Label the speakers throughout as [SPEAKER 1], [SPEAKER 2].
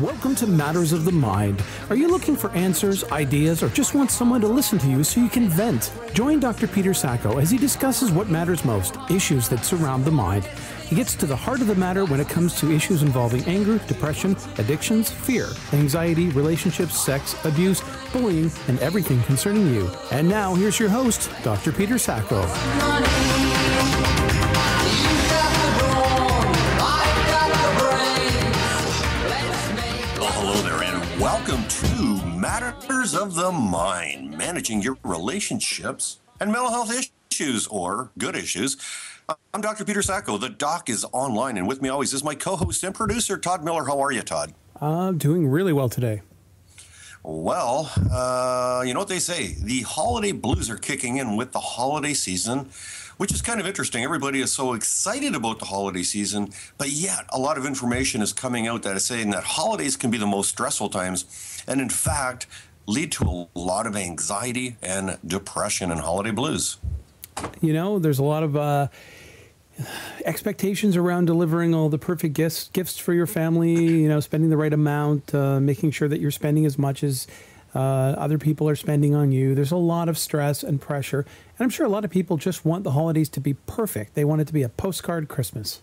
[SPEAKER 1] Welcome to Matters of the Mind. Are you looking for answers, ideas, or just want someone to listen to you so you can vent? Join Dr. Peter Sacco as he discusses what matters most, issues that surround the mind. He gets to the heart of the matter when it comes to issues involving anger, depression, addictions, fear, anxiety, relationships, sex, abuse, bullying, and everything concerning you. And now, here's your host, Dr. Peter Sacco.
[SPEAKER 2] Welcome to Matters of the Mind, managing your relationships and mental health issues or good issues. I'm Dr. Peter Sacco. The doc is online, and with me always is my co-host and producer, Todd Miller. How are you, Todd?
[SPEAKER 1] I'm doing really well today.
[SPEAKER 2] Well, you know what they say. The holiday blues are kicking in with the holiday season, which is kind of interesting. Everybody is so excited about the holiday season, but yet a lot of information is coming out that is saying that holidays can be the most stressful times, and in fact, lead to a lot of anxiety and depression and holiday blues.
[SPEAKER 1] You know, there's a lot of expectations around delivering all the perfect gifts for your family, you know, spending the right amount, making sure that you're spending as much as other people are spending on you. There's a lot of stress and pressure. And I'm sure a lot of people just want the holidays to be perfect. They want it to be a postcard Christmas.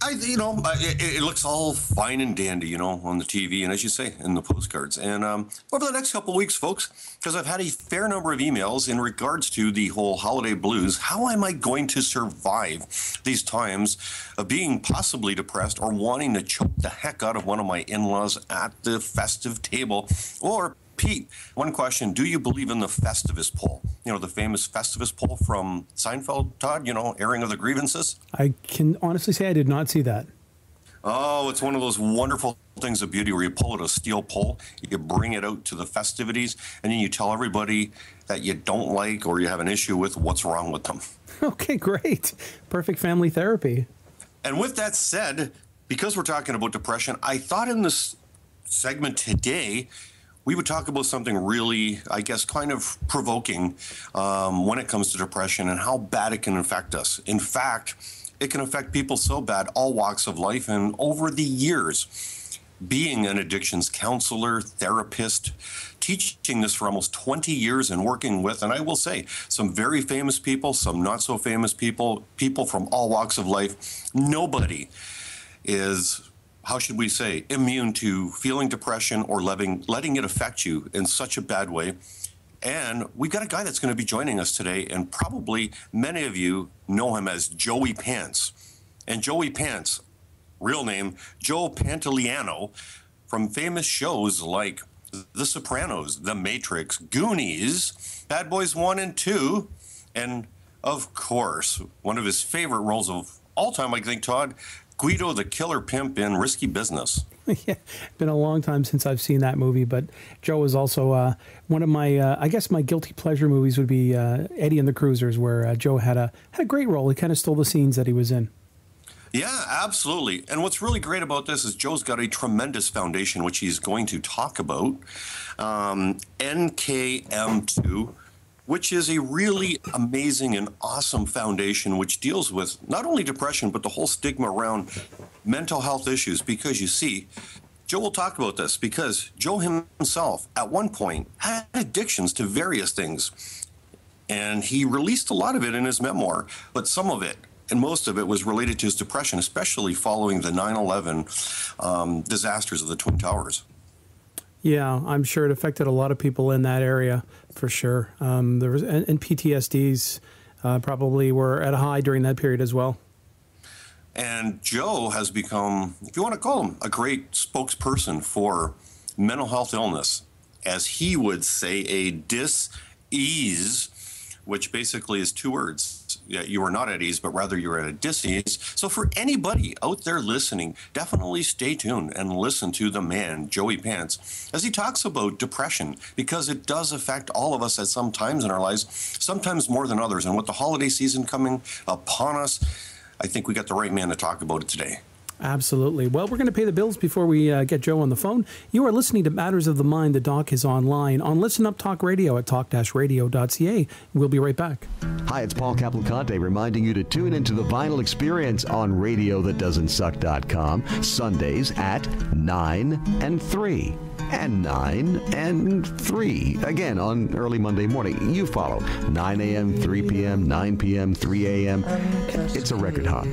[SPEAKER 2] It looks all fine and dandy, you know, on the TV and, as you say, in the postcards. And over the next couple of weeks, folks, because I've had a fair number of emails in regards to the whole holiday blues, how am I going to survive these times of being possibly depressed or wanting to choke the heck out of one of my in-laws at the festive table? Or, Pete, one question, do you believe in the Festivus poll? You know, the famous Festivus poll from Seinfeld, Todd, you know, airing of the grievances?
[SPEAKER 1] I can honestly say I did not see that.
[SPEAKER 2] Oh, it's one of those wonderful things of beauty where you pull out a steel pole, you bring it out to the festivities, and then you tell everybody that you don't like or you have an issue with what's wrong with them.
[SPEAKER 1] Okay, great. Perfect family therapy.
[SPEAKER 2] And with that said, because we're talking about depression, I thought in this segment today, we would talk about something really, I guess, kind of provoking when it comes to depression and how bad it can affect us. In fact, it can affect people so bad, all walks of life. And over the years, being an addictions counselor, therapist, teaching this for almost 20 years and working with, and I will say, some very famous people, some not so famous people, people from all walks of life, nobody is, how should we say, immune to feeling depression or letting it affect you in such a bad way. And we've got a guy that's going to be joining us today, and probably many of you know him as Joey Pants. And Joey Pants, real name, Joe Pantoliano, from famous shows like The Sopranos, The Matrix, Goonies, Bad Boys 1 and 2, and of course, one of his favorite roles of all time, I think, Todd, Guido the Killer Pimp in Risky Business.
[SPEAKER 1] Yeah, been a long time since I've seen that movie, but Joe was also one of my, I guess my guilty pleasure movies would be Eddie and the Cruisers, where Joe had a great role. He kind of stole the scenes that he was in.
[SPEAKER 2] Yeah, absolutely. And what's really great about this is Joe's got a tremendous foundation, which he's going to talk about, NKM2, which is a really amazing and awesome foundation which deals with not only depression, but the whole stigma around mental health issues. Because you see, Joe will talk about this because Joe himself at one point had addictions to various things. And he released a lot of it in his memoir, but some of it and most of it was related to his depression, especially following the 9/11 disasters of the Twin Towers.
[SPEAKER 1] Yeah, I'm sure it affected a lot of people in that area for sure. There was and PTSDs probably were at a high during that period as well.
[SPEAKER 2] And Joe has become, if you want to call him, a great spokesperson for mental health illness, as he would say, a dis-ease, which basically is two words. You are not at ease, but rather you're at a dis-ease. So for anybody out there listening, definitely stay tuned and listen to the man, Joey Pants, as he talks about depression, because it does affect all of us at some times in our lives, sometimes more than others. And with the holiday season coming upon us, I think we got the right man to talk about it today.
[SPEAKER 1] Absolutely. Well, we're going to pay the bills before we get Joe on the phone. You are listening to Matters of the Mind. The doc is online on Listen Up Talk Radio at talk-radio.ca. We'll be right back.
[SPEAKER 3] Hi, it's Paul Cavalcante reminding you to tune into the Vinyl Experience on RadioThatDoesn't.suck.com Sundays at 9 and 3. And 9 and 3. Again, on early Monday morning. You follow. 9 a.m., 3 p.m., 9 p.m., 3 a.m. It's a record hop.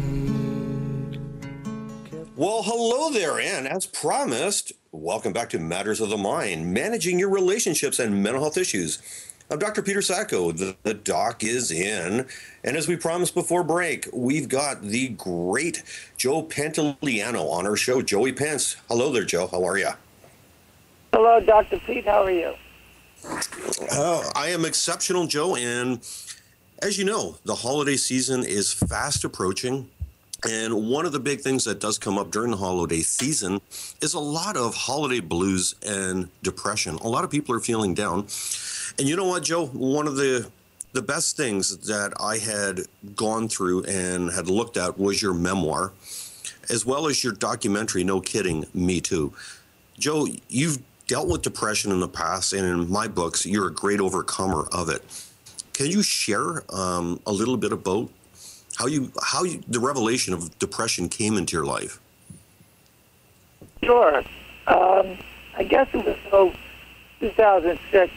[SPEAKER 2] Well, hello there, and as promised, welcome back to Matters of the Mind, managing your relationships and mental health issues. I'm Dr. Peter Sacco. The doc is in, and as we promised before break, we've got the great Joe Pantoliano on our show. Joey Pants. Hello there, Joe. How are you?
[SPEAKER 4] Hello, Dr. Pete. How are you?
[SPEAKER 2] I am exceptional, Joe, and as you know, the holiday season is fast approaching. And one of the big things that does come up during the holiday season is a lot of holiday blues and depression. A lot of people are feeling down. And you know what, Joe? One of the best things that I had gone through and had looked at was your memoir, as well as your documentary, No Kidding, Me Too. Joe, you've dealt with depression in the past, and in my books, you're a great overcomer of it. Can you share a little bit about how the revelation of depression came into your life?
[SPEAKER 4] Sure. I guess it was 2006.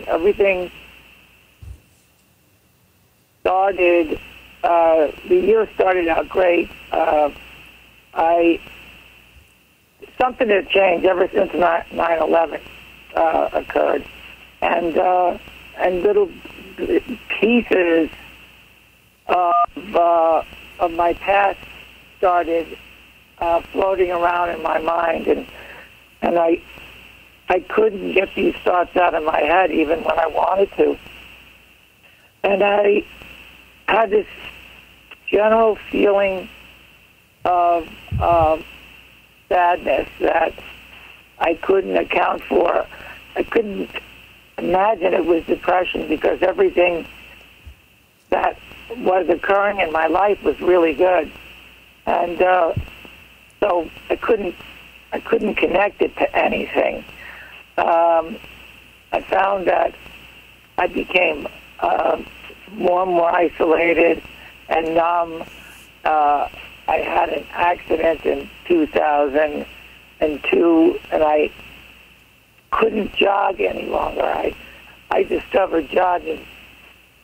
[SPEAKER 4] Everything started. The year started out great. Something had changed ever since 9/11 occurred, and little pieces of my past started floating around in my mind, and I couldn't get these thoughts out of my head even when I wanted to. And I had this general feeling of sadness that I couldn't account for. I couldn't imagine it was depression because everything that was occurring in my life was really good, and so I couldn't connect it to anything. I found that I became more and more isolated and numb. I had an accident in 2002, and I couldn't jog any longer. I discovered jogging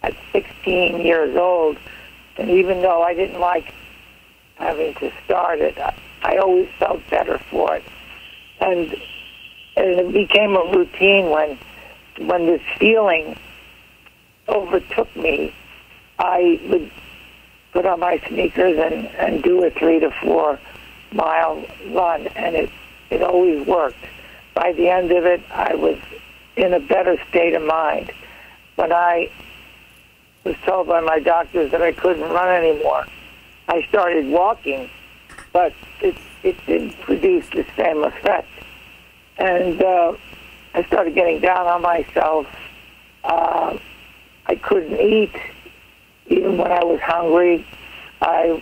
[SPEAKER 4] at 16 years old, and even though I didn't like having to start it, I always felt better for it. And it became a routine when this feeling overtook me. I would put on my sneakers and do a 3 to 4 mile run, and it always worked. By the end of it, I was in a better state of mind. When I was told by my doctors that I couldn't run anymore, I started walking, but it didn't produce the same effect. And I started getting down on myself. I couldn't eat, even when I was hungry. I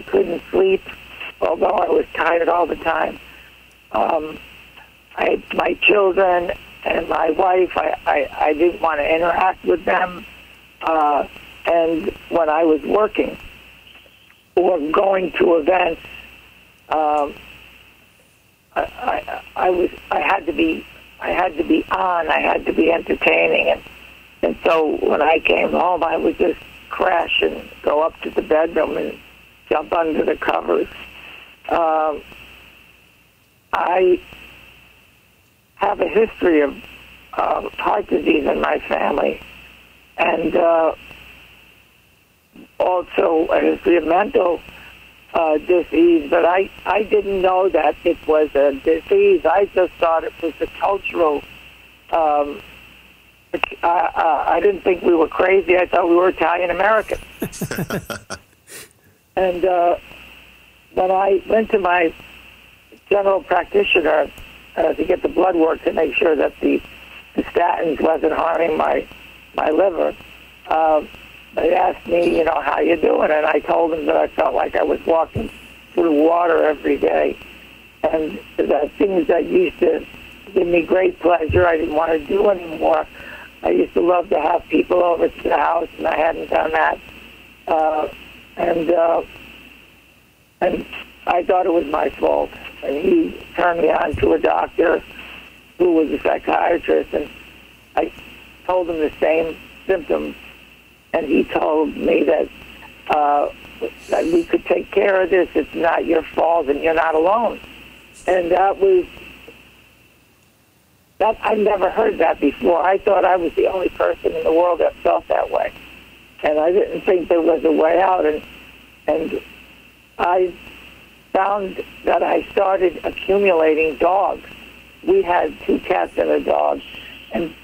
[SPEAKER 4] couldn't sleep, although I was tired all the time. My children and my wife, I didn't want to interact with them. And when I was working or going to events, I had to be on. I had to be entertaining, and so when I came home, I would just crash and go up to the bedroom and jump under the covers. I have a history of heart disease in my family, and also a history of mental disease, but I didn't know that it was a disease. I just thought it was a cultural. I didn't think we were crazy. I thought we were Italian American. And when I went to my general practitioner to get the blood work to make sure that the statins wasn't harming my liver, they asked me, how you doing? And I told them that I felt like I was walking through water every day. And the things that used to give me great pleasure, I didn't want to do anymore. I used to love to have people over to the house, and I hadn't done that. And I thought it was my fault. And he turned me on to a doctor who was a psychiatrist, and I told him the same symptoms, and he told me that we could take care of this. It's not your fault, and you're not alone. And that I never heard that before. I thought I was the only person in the world that felt that way, and I didn't think there was a way out. And I found that I started accumulating dogs. We had 2 cats and a dog, and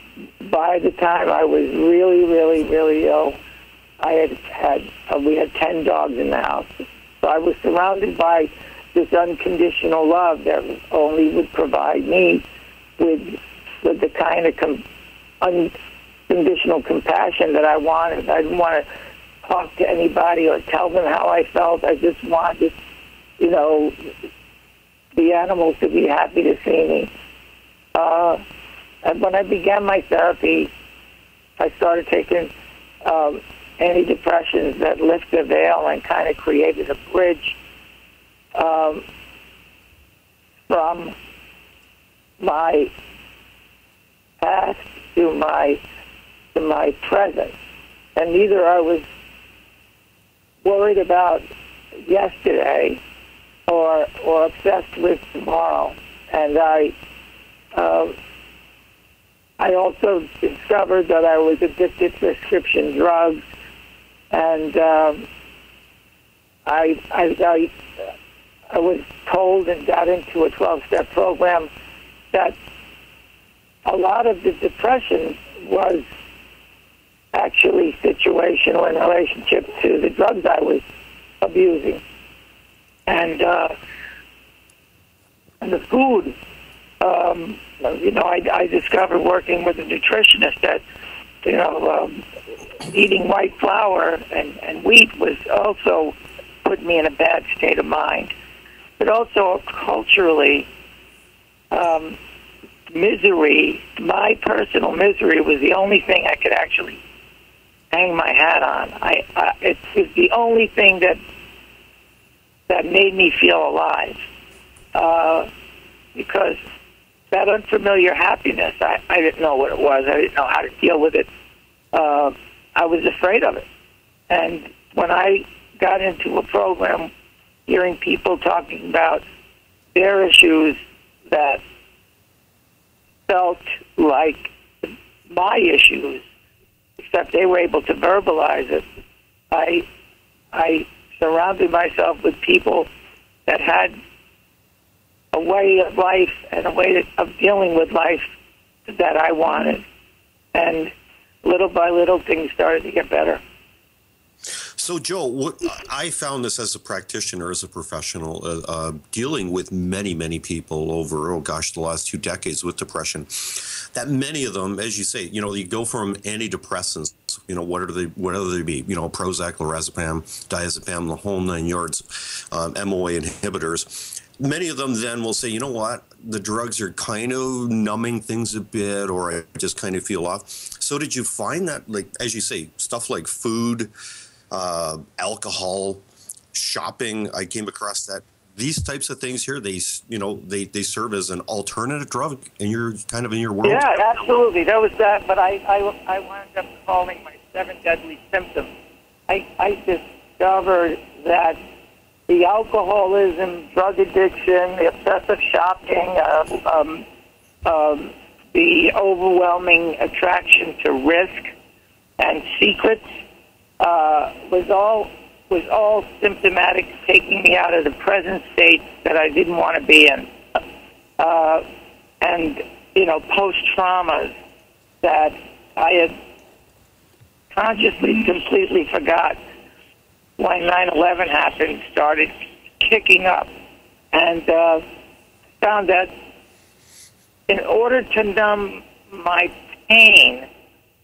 [SPEAKER 4] by the time I was really, really, really ill, we had 10 dogs in the house. So I was surrounded by this unconditional love that only would provide me with the kind of unconditional compassion that I wanted. I didn't want to talk to anybody or tell them how I felt. I just wanted, the animals to be happy to see me. And when I began my therapy, I started taking antidepressants that lift the veil and kind of created a bridge from my past to my present. And neither I was worried about yesterday or obsessed with tomorrow. And I also discovered that I was addicted to prescription drugs, and I was told and got into a 12-step program that a lot of the depression was actually situational in relationship to the drugs I was abusing. And the food, I discovered working with a nutritionist that, eating white flour and wheat was also put me in a bad state of mind. But also culturally, misery, my personal misery was the only thing I could actually hang my hat on. It was the only thing that made me feel alive. Because that unfamiliar happiness, I didn't know what it was. I didn't know how to deal with it. I was afraid of it. And when I got into a program, hearing people talking about their issues that felt like my issues, except they were able to verbalize it, I surrounded myself with people that had a way of life and a way of dealing with life that I wanted. And little by little, things started to get better.
[SPEAKER 2] So, Joe, I found this as a practitioner, as a professional, dealing with many, many people over, the last 2 decades with depression, that many of them, as you say, you go from antidepressants, whether they be, Prozac, lorazepam, diazepam, the whole 9 yards, MOA inhibitors. Many of them then will say, you know what, the drugs are kind of numbing things a bit, or I just kind of feel off. So did you find that, like, as you say, stuff like food, alcohol, shopping, I came across that these types of things here, they serve as an alternative drug in your world?
[SPEAKER 4] Yeah, absolutely. There was that, but I wound up calling my 7 deadly symptoms. I discovered that the alcoholism, drug addiction, the obsessive shopping, the overwhelming attraction to risk and secrets was all symptomatic, taking me out of the present state that I didn't want to be in. And, post-traumas that I had consciously completely forgot when 9/11 happened started kicking up. And found that in order to numb my pain,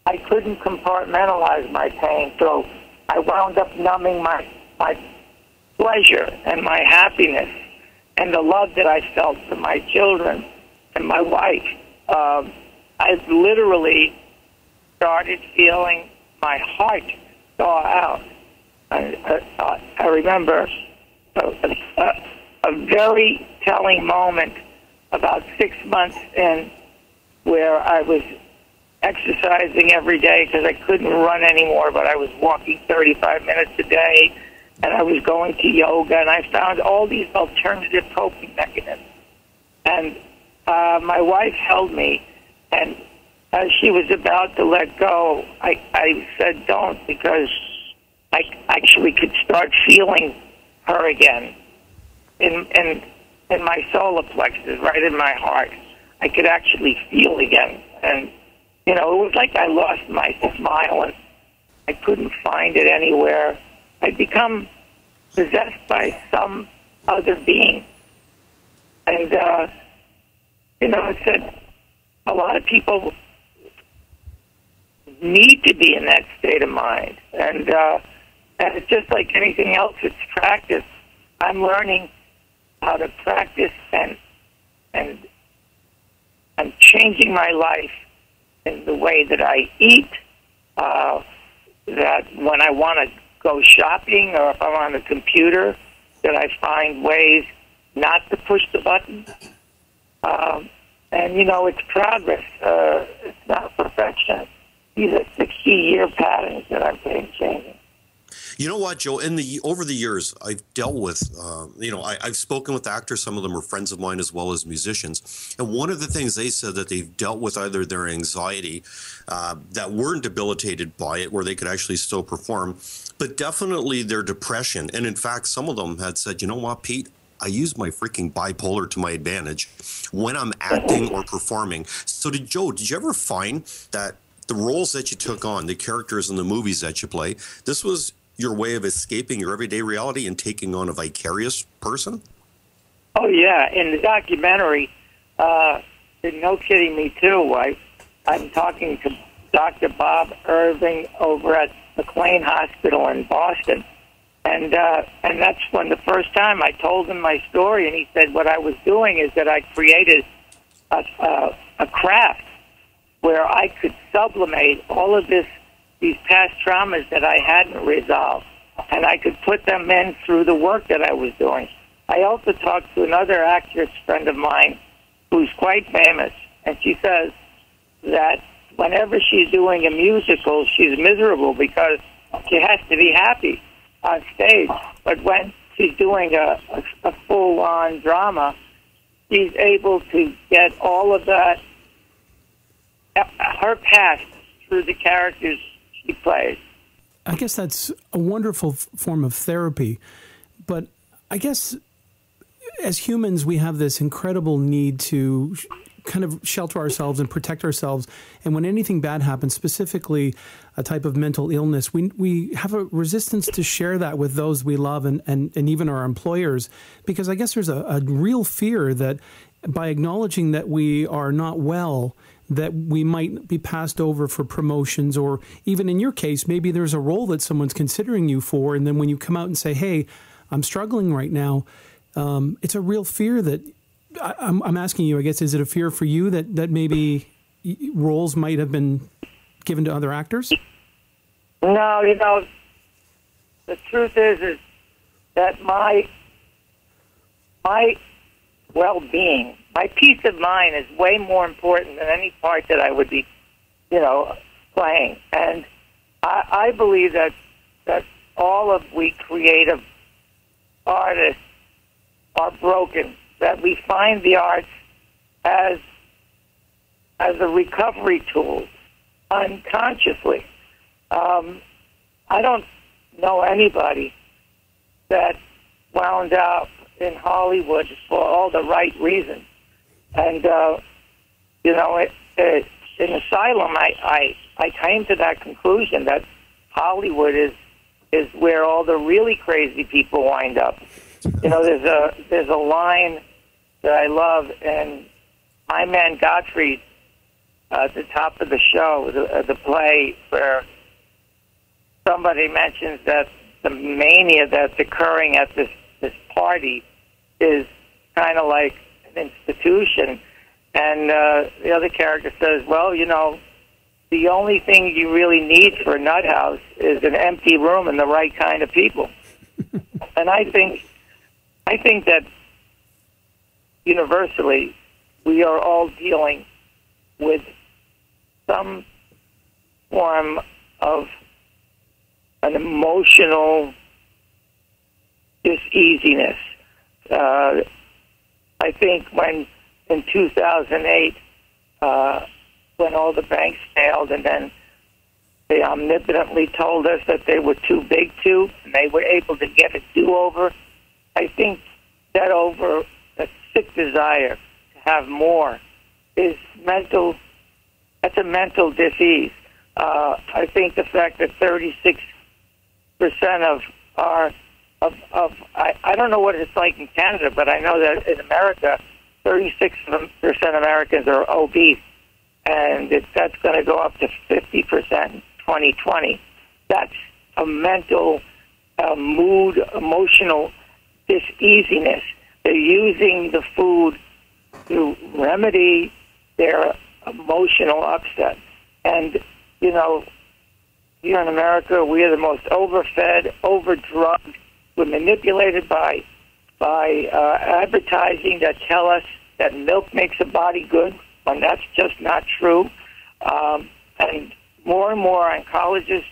[SPEAKER 4] I couldn't compartmentalize my pain. So I wound up numbing my pleasure and my happiness and the love that I felt for my children and my wife. I literally started feeling my heart thaw out. I remember a very telling moment about 6 months in, where I was exercising every day because I couldn't run anymore, but I was walking 35 minutes a day, and I was going to yoga, and I found all these alternative coping mechanisms. And my wife held me, and as she was about to let go, I said, don't, because I actually could start feeling her again in my solar plexus, right in my heart. I could actually feel again. And, you know, it was like I lost my smile, and I couldn't find it anywhere. I'd become possessed by some other being. And, you know, I said, a lot of people need to be in that state of mind. And it's just like anything else, it's practice. I'm learning how to practice, and I'm changing my life in the way that I eat, that when I want to go shopping or if I'm on the computer, that I find ways not to push the button. And, you know, it's progress. It's not perfection. These are 60-year patterns that I'm changing.
[SPEAKER 2] You know what, Joe? Over the years, I've dealt with, I've spoken with actors. Some of them are friends of mine as well as musicians. And one of the things they said that they've dealt with, either their anxiety that weren't debilitated by it, where they could actually still perform, but definitely their depression. And in fact, some of them had said, you know what, Pete? I use my freaking bipolar to my advantage when I'm acting or performing. So did you ever find that the roles that you took on, the characters in the movies that you play, this was your way of escaping your everyday reality and taking on a vicarious person?
[SPEAKER 4] Oh, yeah. In the documentary, no kidding me, too, I'm talking to Dr. Bob Irving over at McLean Hospital in Boston. And that's when the first time I told him my story, and he said what I was doing is that I created a craft where I could sublimate all of these past traumas that I hadn't resolved, and I could put them in through the work that I was doing. I also talked to another actress friend of mine who's quite famous, and she says that whenever she's doing a musical, she's miserable because she has to be happy on stage. But when she's doing a full-on drama, she's able to get all of that, her past, through the characters she plays.
[SPEAKER 1] I guess that's a wonderful form of therapy. But I guess as humans, we have this incredible need to kind of shelter ourselves and protect ourselves. And when anything bad happens, specifically a type of mental illness, we have a resistance to share that with those we love and even our employers, because I guess there's a real fear that by acknowledging that we are not well, that we might be passed over for promotions, or even in your case, maybe there's a role that someone's considering you for. And then when you come out and say, hey, I'm struggling right now, it's a real fear that I'm asking you, I guess, is it a fear for you that maybe roles might have been given to other actors?
[SPEAKER 4] No, you know, the truth is that my well-being, my peace of mind is way more important than any part that I would be, playing. And I believe that all of we creative artists are broken, that we find the arts as a recovery tool unconsciously. I don't know anybody that wound up in Hollywood for all the right reasons. And, in Asylum, I came to that conclusion that Hollywood is where all the really crazy people wind up. There's a line that I love in My Man Gottfried at the top of the show, the play, where somebody mentions that the mania that's occurring at this party is kind of like an institution. And the other character says, well, you know, the only thing you really need for a nut house is an empty room and the right kind of people. And I think that universally we are all dealing with some form of an emotional diseasiness. I think when in 2008, when all the banks failed, and then they omnipotently told us that they were too big to, and they were able to get a do-over, I think that sick desire to have more is mental. That's a mental disease. I think the fact that 36% of our I don't know what it's like in Canada, but I know that in America, 36% of Americans are obese, and that's going to go up to 50% in 2020. That's a mental, mood, emotional diseasiness. They're using the food to remedy their emotional upset. And, you know, here in America, we are the most overfed, overdrugged. We're manipulated by advertising that tell us that milk makes a body good, when that's just not true. And more and more oncologists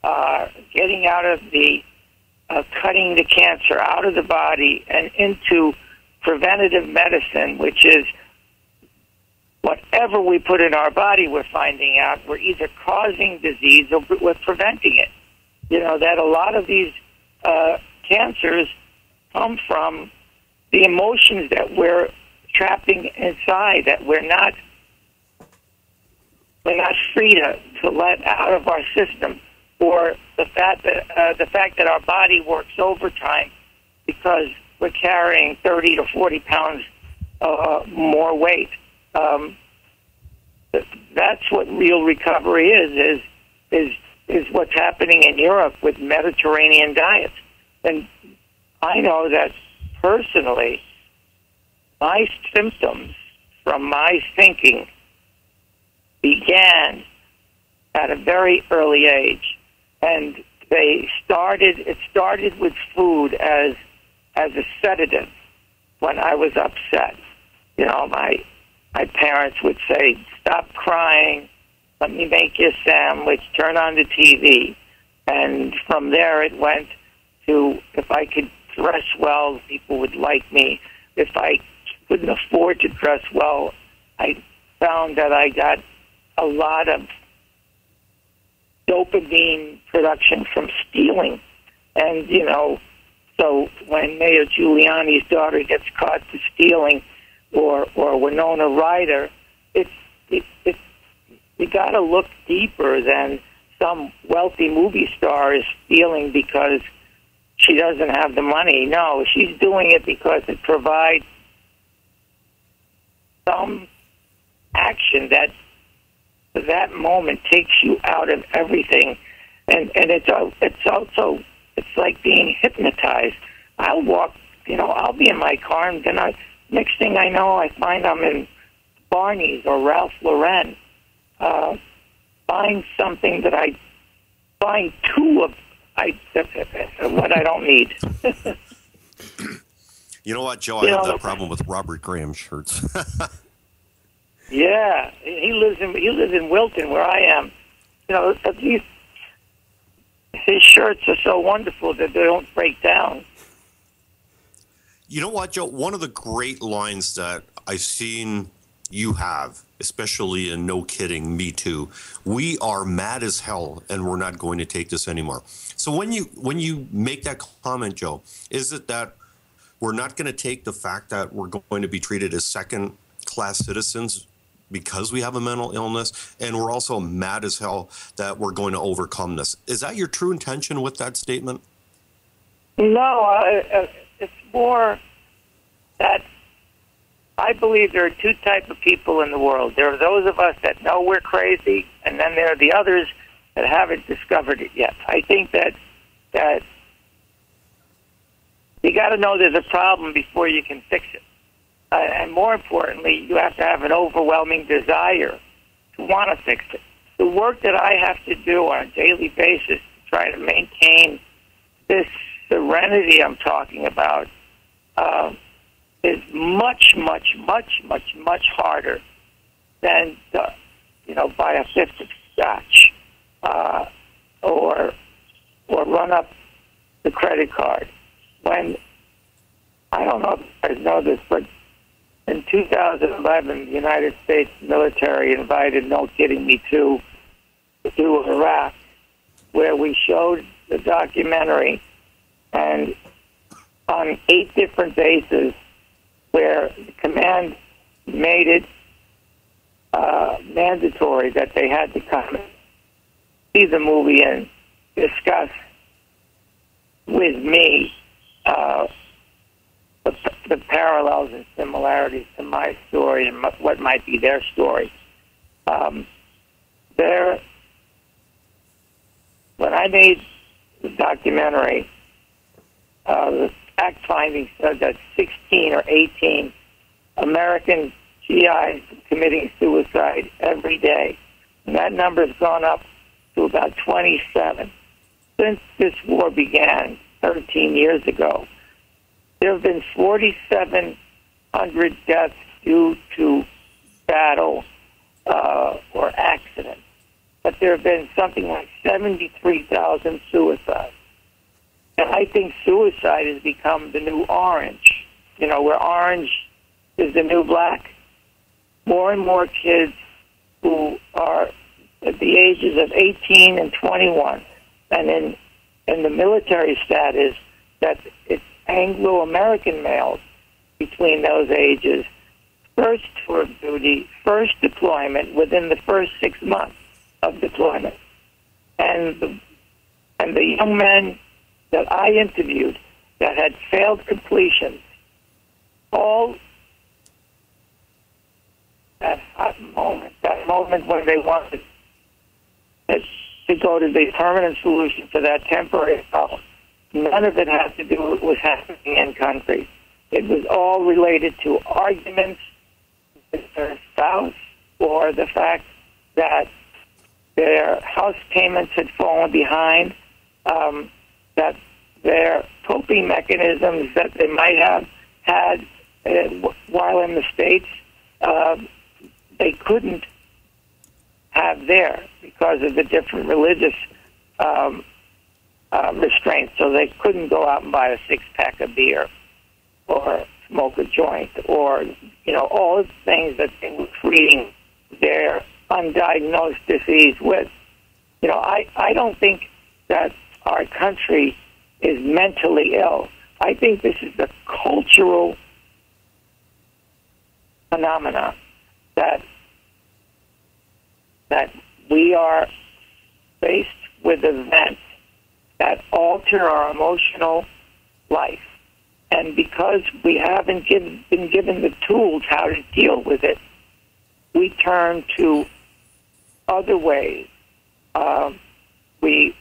[SPEAKER 4] are getting out of the cutting the cancer out of the body and into preventative medicine, which is whatever we put in our body, we're finding out we're either causing disease or we're preventing it. You know, that a lot of these cancers come from the emotions that we're trapping inside, that we're not free to let out of our system, or the fact that our body works overtime because we're carrying 30 to 40 pounds more weight. That's what real recovery is what's happening in Europe with Mediterranean diets. And I know that personally, my symptoms from my thinking began at a very early age, and it started with food as a sedative when I was upset. You know, my parents would say, stop crying, let me make you a sandwich, turn on the TV. And from there it went to, if I could dress well, people would like me. If I couldn't afford to dress well, I found that I got a lot of dopamine production from stealing. And, you know, so when Mayor Giuliani's daughter gets caught for stealing, or Winona Ryder, you got to look deeper than some wealthy movie star is stealing because she doesn't have the money. No, she's doing it because it provides some action that that moment takes you out of everything, and it's like being hypnotized. I'll walk, you know, I'll be in my car, and then next thing I know, I find I'm in Barney's or Ralph Lauren, buying something that I buying two of what I don't need.
[SPEAKER 2] You know what, Joe? I have that problem with Robert Graham shirts.
[SPEAKER 4] Yeah, he lives in Wilton, where I am. You know, at least his shirts are so wonderful that they don't break down.
[SPEAKER 2] You know what, Joe? One of the great lines that I've seen you have, especially in No Kidding, Me Too, we are mad as hell and we're not going to take this anymore. So when you make that comment, Joe, is it that we're not going to take the fact that we're going to be treated as second-class citizens because we have a mental illness, and we're also mad as hell that we're going to overcome this? Is that your true intention with that statement?
[SPEAKER 4] No, it's more that I believe there are two types of people in the world. There are those of us that know we're crazy, and then there are the others that haven't discovered it yet. I think that You got to know there's a problem before you can fix it. And more importantly, you have to have an overwhelming desire to want to fix it. The work that I have to do on a daily basis to try to maintain this serenity I'm talking about is much, much, much, much, much harder than, buy a fifth of scotch or run up the credit card. When, I don't know if you guys know this, but in 2011, the United States military invited No Kidding Me 2 to Iraq, where we showed the documentary, and on 8 different bases where the command made it mandatory that they had to come and see the movie and discuss with me the parallels and similarities to my story and what might be their story. When I made the documentary, the fact findings said that 16 or 18 American GIs committing suicide every day. And that number has gone up to about 27. Since this war began 13 years ago, there have been 4,700 deaths due to battle or accident. But there have been something like 73,000 suicides. And I think suicide has become the new orange, where orange is the new black. More and more kids who are at the ages of 18 and 21, and in the military status, that it's Anglo-American males between those ages, first tour of duty, first deployment within the first 6 months of deployment. And the young men that I interviewed that had failed completions, all that moment when they wanted to go to the permanent solution for that temporary problem, none of it had to do with what was happening in country. It was all related to arguments with their spouse or the fact that their house payments had fallen behind, that their coping mechanisms that they might have had while in the States, they couldn't have there because of the different religious restraints. So they couldn't go out and buy a 6-pack of beer or smoke a joint or, all the things that they were treating their undiagnosed disease with. I don't think that our country is mentally ill. I think this is a cultural phenomenon that we are faced with events that alter our emotional life. And because we haven't been given the tools how to deal with it, we turn to other ways. We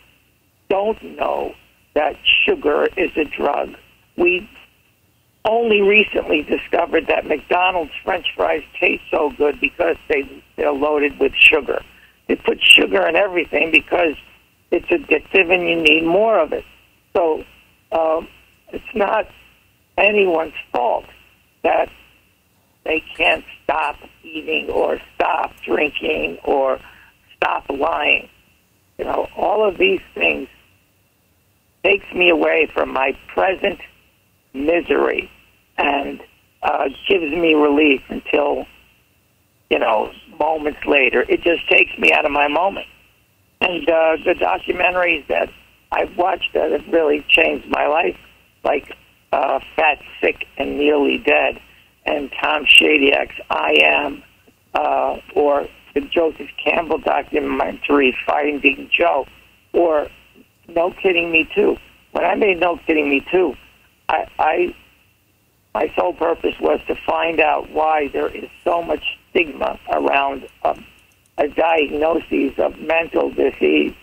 [SPEAKER 4] don't know that sugar is a drug. We only recently discovered that McDonald's French fries taste so good because they're loaded with sugar. They put sugar in everything because it's addictive and you need more of it. So it's not anyone's fault that they can't stop eating or stop drinking or stop lying. All of these things takes me away from my present misery and gives me relief until, moments later. It just takes me out of my moment. And the documentaries that I've watched that have really changed my life, like Fat, Sick, and Nearly Dead, and Tom Shadyack's I Am, or the Joseph Campbell documentary, Fighting Big Joe, or No Kidding Me 2. When I made No Kidding Me 2, my sole purpose was to find out why there is so much stigma around a diagnosis of mental disease.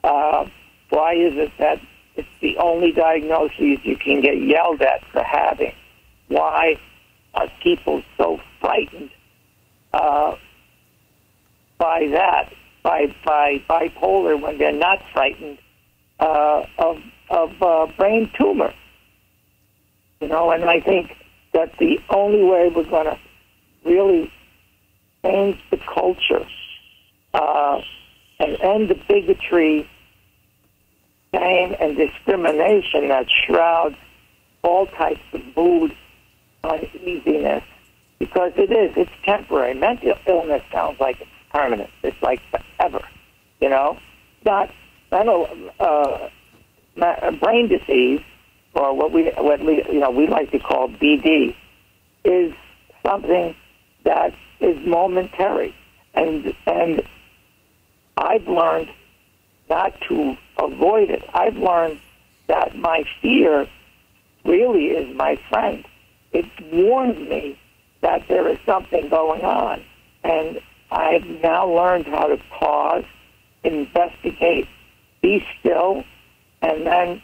[SPEAKER 4] Why is it that it's the only diagnosis you can get yelled at for having. Why are people so frightened by that, by bipolar, when they're not frightened of brain tumor? You know, and I think that the only way we're going to really change the culture and end the bigotry, shame, and discrimination that shrouds all types of mood uneasiness, because it's temporary. Mental illness sounds like it's permanent. It's like forever, you know? Not mental brain disease, or what we like to call BD, is something that is momentary, and I've learned not to avoid it. I've learned that my fear really is my friend. It warns me that there is something going on, and I've now learned how to pause, investigate, be still, and then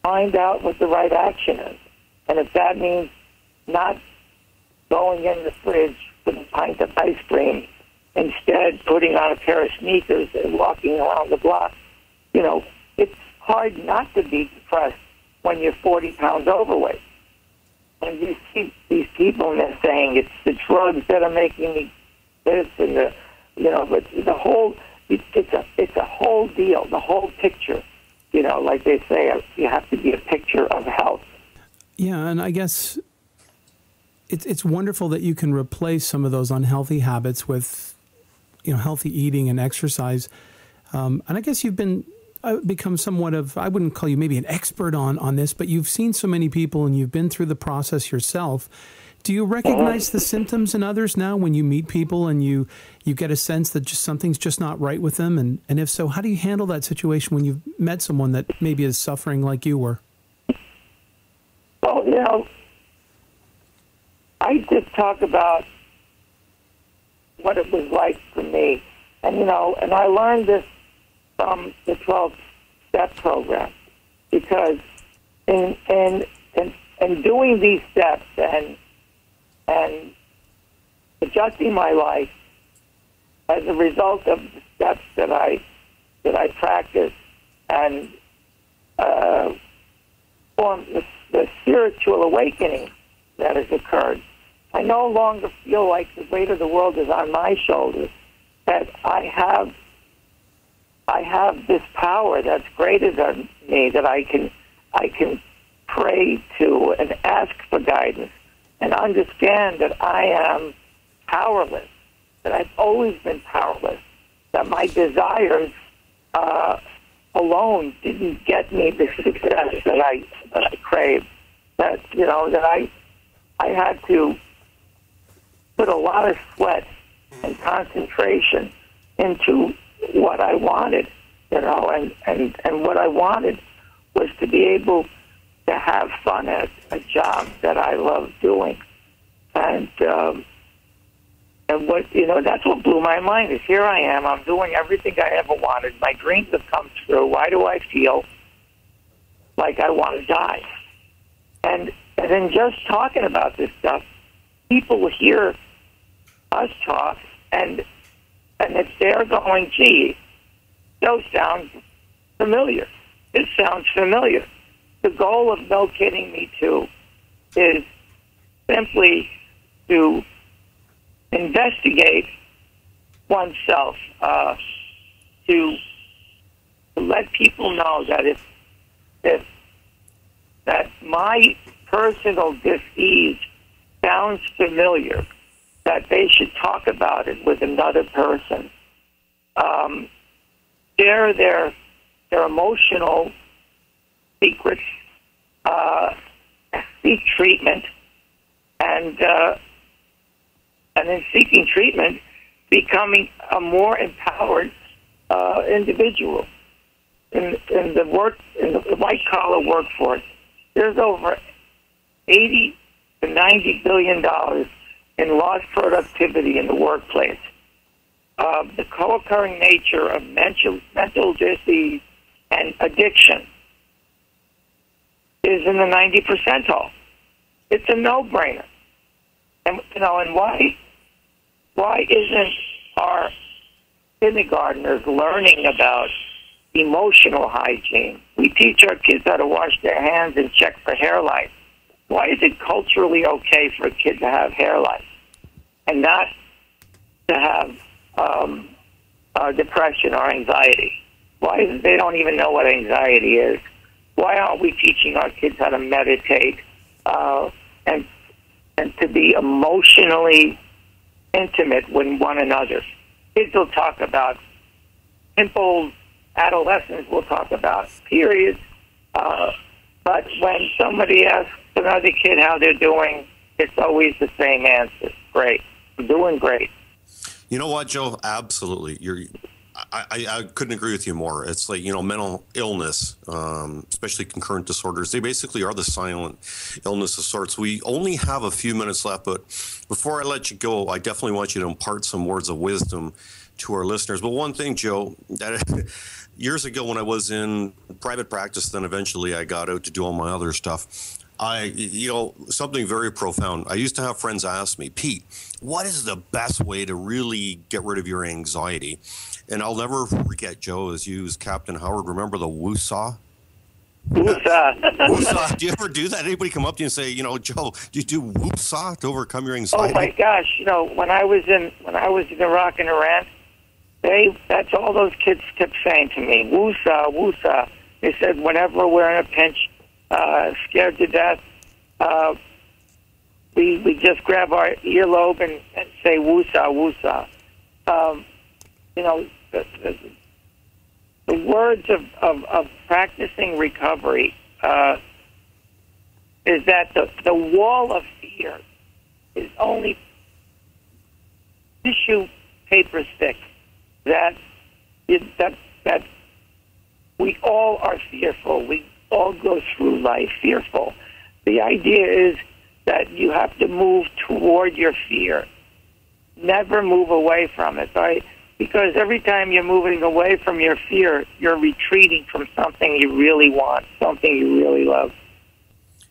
[SPEAKER 4] find out what the right action is. And if that means not going in the fridge with a pint of ice cream, instead putting on a pair of sneakers and walking around the block, you know, it's hard not to be depressed when you're 40 pounds overweight. And you see these people, and they're saying it's the drugs that are making me this, and but the whole, it's a whole deal, the whole picture. You know, like they say, you have to be a picture of health.
[SPEAKER 1] Yeah, and I guess it's wonderful that you can replace some of those unhealthy habits with, healthy eating and exercise. And I guess you've become somewhat of, I wouldn't call you maybe an expert on this, but you've seen so many people and you've been through the process yourself. Do you recognize the symptoms in others now when you meet people and you get a sense that something's just not right with them? And if so, how do you handle that situation when you've met someone that maybe is suffering like you were?
[SPEAKER 4] Well, I just talk about what it was like for me. And, and I learned this from the 12-step program, because in doing these steps and adjusting my life as a result of the steps that I practice, and form the spiritual awakening that has occurred, I no longer feel like the weight of the world is on my shoulders. That I have this power that's greater than me, that I can pray to and ask for guidance, and understand that I am powerless, that I've always been powerless, that my desires alone didn't get me the success that I craved, that I had to put a lot of sweat and concentration into what I wanted, and what I wanted was to be able to have fun at a job that I love doing. And what, that's what blew my mind, is here I am, I'm doing everything I ever wanted. My dreams have come true. Why do I feel like I want to die? And then just talking about this stuff, people will hear us talk, and if they're going, gee, those sound familiar. This sounds familiar. The goal of No Kidding Me Too is simply to investigate oneself, to let people know that if that my personal dis-ease sounds familiar, that they should talk about it with another person. Share their emotional secrets, seek treatment, and in seeking treatment, becoming a more empowered individual. In the white collar workforce, there's over $80 to $90 billion in lost productivity in the workplace. The co-occurring nature of mental disease and addiction is in the 90 percentile. It's a no-brainer. And and why isn't our kindergartners learning about emotional hygiene? We teach our kids how to wash their hands and check for hair lice. Why is it culturally okay for a kid to have hair lice and not to have depression or anxiety? Why is it they don't even know what anxiety is? Why aren't we teaching our kids how to meditate and to be emotionally intimate with one another? Kids will talk about pimples. Adolescents will talk about periods. But when somebody asks another kid how they're doing, it's always the same answer. Great. I'm doing great.
[SPEAKER 2] You know what, Joe? Absolutely. I couldn't agree with you more. It's like, mental illness, especially concurrent disorders, they basically are the silent illness of sorts. We only have a few minutes left, but before I let you go, I definitely want you to impart some words of wisdom to our listeners. But one thing, Joe, that years ago when I was in private practice, then eventually I got out to do all my other stuff. Something very profound. I used to have friends ask me, Pete, what is the best way to really get rid of your anxiety? And I'll never forget, Joe, as you, as Captain Howard, remember the woo-saw?
[SPEAKER 4] Woo-saw.
[SPEAKER 2] Woo-saw. Do you ever do that? Anybody come up to you and say, Joe, do you do woo-saw to overcome your anxiety?
[SPEAKER 4] Oh my gosh! When I was in Iraq and Iran, that's all those kids kept saying to me. Woo-saw, woo-saw. They said whenever we're in a pinch, scared to death, we just grab our earlobe and say woo-saw, woo-saw. The words of practicing recovery is that the wall of fear is only tissue paper thick. That we all are fearful. We all go through life fearful. The idea is that you have to move toward your fear. Never move away from it. Because every time you're moving away from your fear, you're retreating from something you really want, something you really love.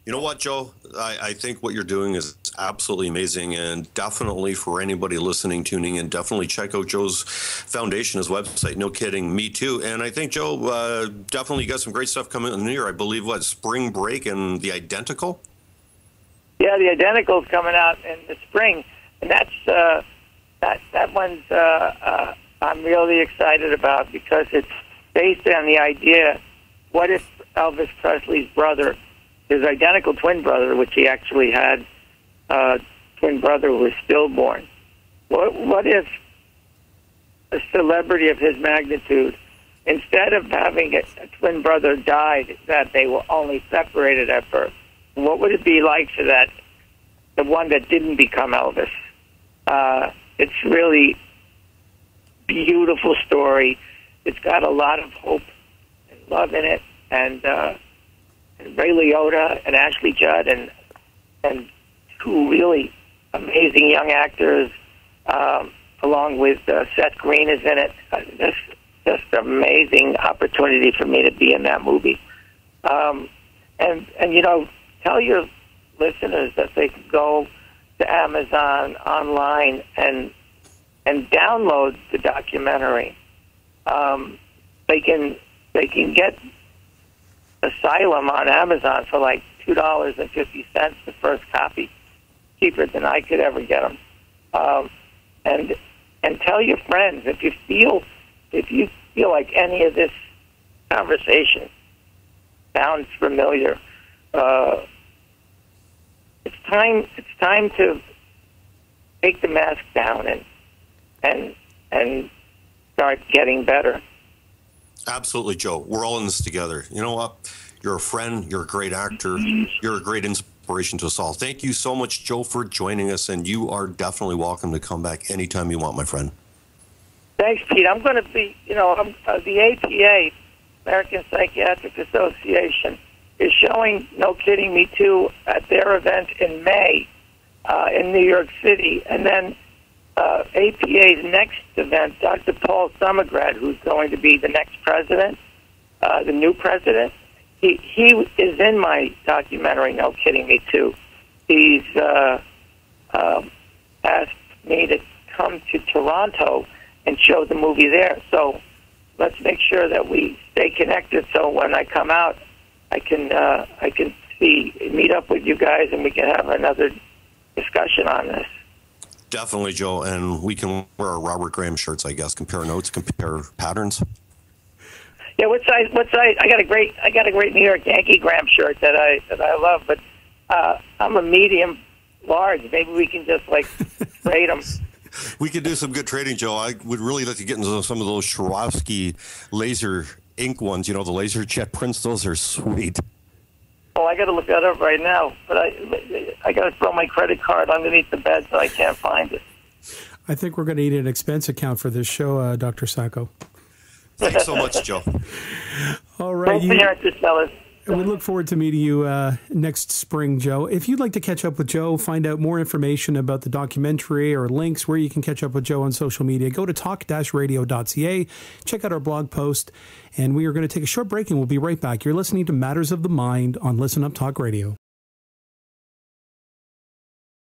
[SPEAKER 2] You know what, Joe? I think what you're doing is absolutely amazing, and definitely for anybody listening, tuning in, definitely check out Joe's foundation, his website. No kidding, me too. And I think, Joe, definitely got some great stuff coming in the new year. I believe, Spring Break and The Identical?
[SPEAKER 4] Yeah, The Identical is coming out in the spring, and that's that one's I'm really excited about because it's based on the idea, what if Elvis Presley's brother, his identical twin brother, which he actually had a twin brother who was stillborn. What if a celebrity of his magnitude, instead of having a twin brother died, that they were only separated at birth? What would it be like for the one that didn't become Elvis? It's really beautiful story. It's got a lot of hope and love in it, and Ray Liotta and Ashley Judd and two really amazing young actors, along with Seth Green is in it. Just an amazing opportunity for me to be in that movie. And tell your listeners that they can go to Amazon online and download the documentary. They can get Asylum on Amazon for like $2.50 the first copy, cheaper than I could ever get them. And tell your friends if you feel like any of this conversation sounds familiar. It's time to take the mask down and start getting better.
[SPEAKER 2] Absolutely, Joe. We're all in this together. You know what? You're a friend. You're a great actor. You're a great inspiration to us all. Thank you so much, Joe, for joining us, and you are definitely welcome to come back anytime you want, my friend.
[SPEAKER 4] Thanks, Pete. I'm going to be, the APA, American Psychiatric Association, is showing No Kidding Me Too at their event in May in New York City. And then APA's next event, Dr. Paul Summergrad, who's going to be the next president, the new president, he is in my documentary, No Kidding Me, too. He's asked me to come to Toronto and show the movie there. So let's make sure that we stay connected, so when I come out, I can meet up with you guys, and we can have another discussion on this.
[SPEAKER 2] Definitely, Joe, and we can wear our Robert Graham shirts, I guess. Compare notes, compare patterns.
[SPEAKER 4] Yeah, what size? I got a great New York Yankee Graham shirt that I love, but I'm a medium large. Maybe we can just trade them.
[SPEAKER 2] We could do some good trading, Joe. I would really like to get into some of those Swarovski laser ink ones. You know, the laser jet prints. Those are sweet.
[SPEAKER 4] Oh, I got to look that up right now. But I got to throw my credit card underneath the bed so I can't find it.
[SPEAKER 1] I think we're going to need an expense account for this show, Dr. Sacco.
[SPEAKER 2] Thanks so much, Joe.
[SPEAKER 1] All right.
[SPEAKER 4] Thanks for hearing this, fellas.
[SPEAKER 1] We look forward to meeting you next spring, Joe. If you'd like to catch up with Joe, find out more information about the documentary or links where you can catch up with Joe on social media, go to talk-radio.ca, check out our blog post, and we are going to take a short break and we'll be right back. You're listening to Matters of the Mind on Listen Up Talk Radio.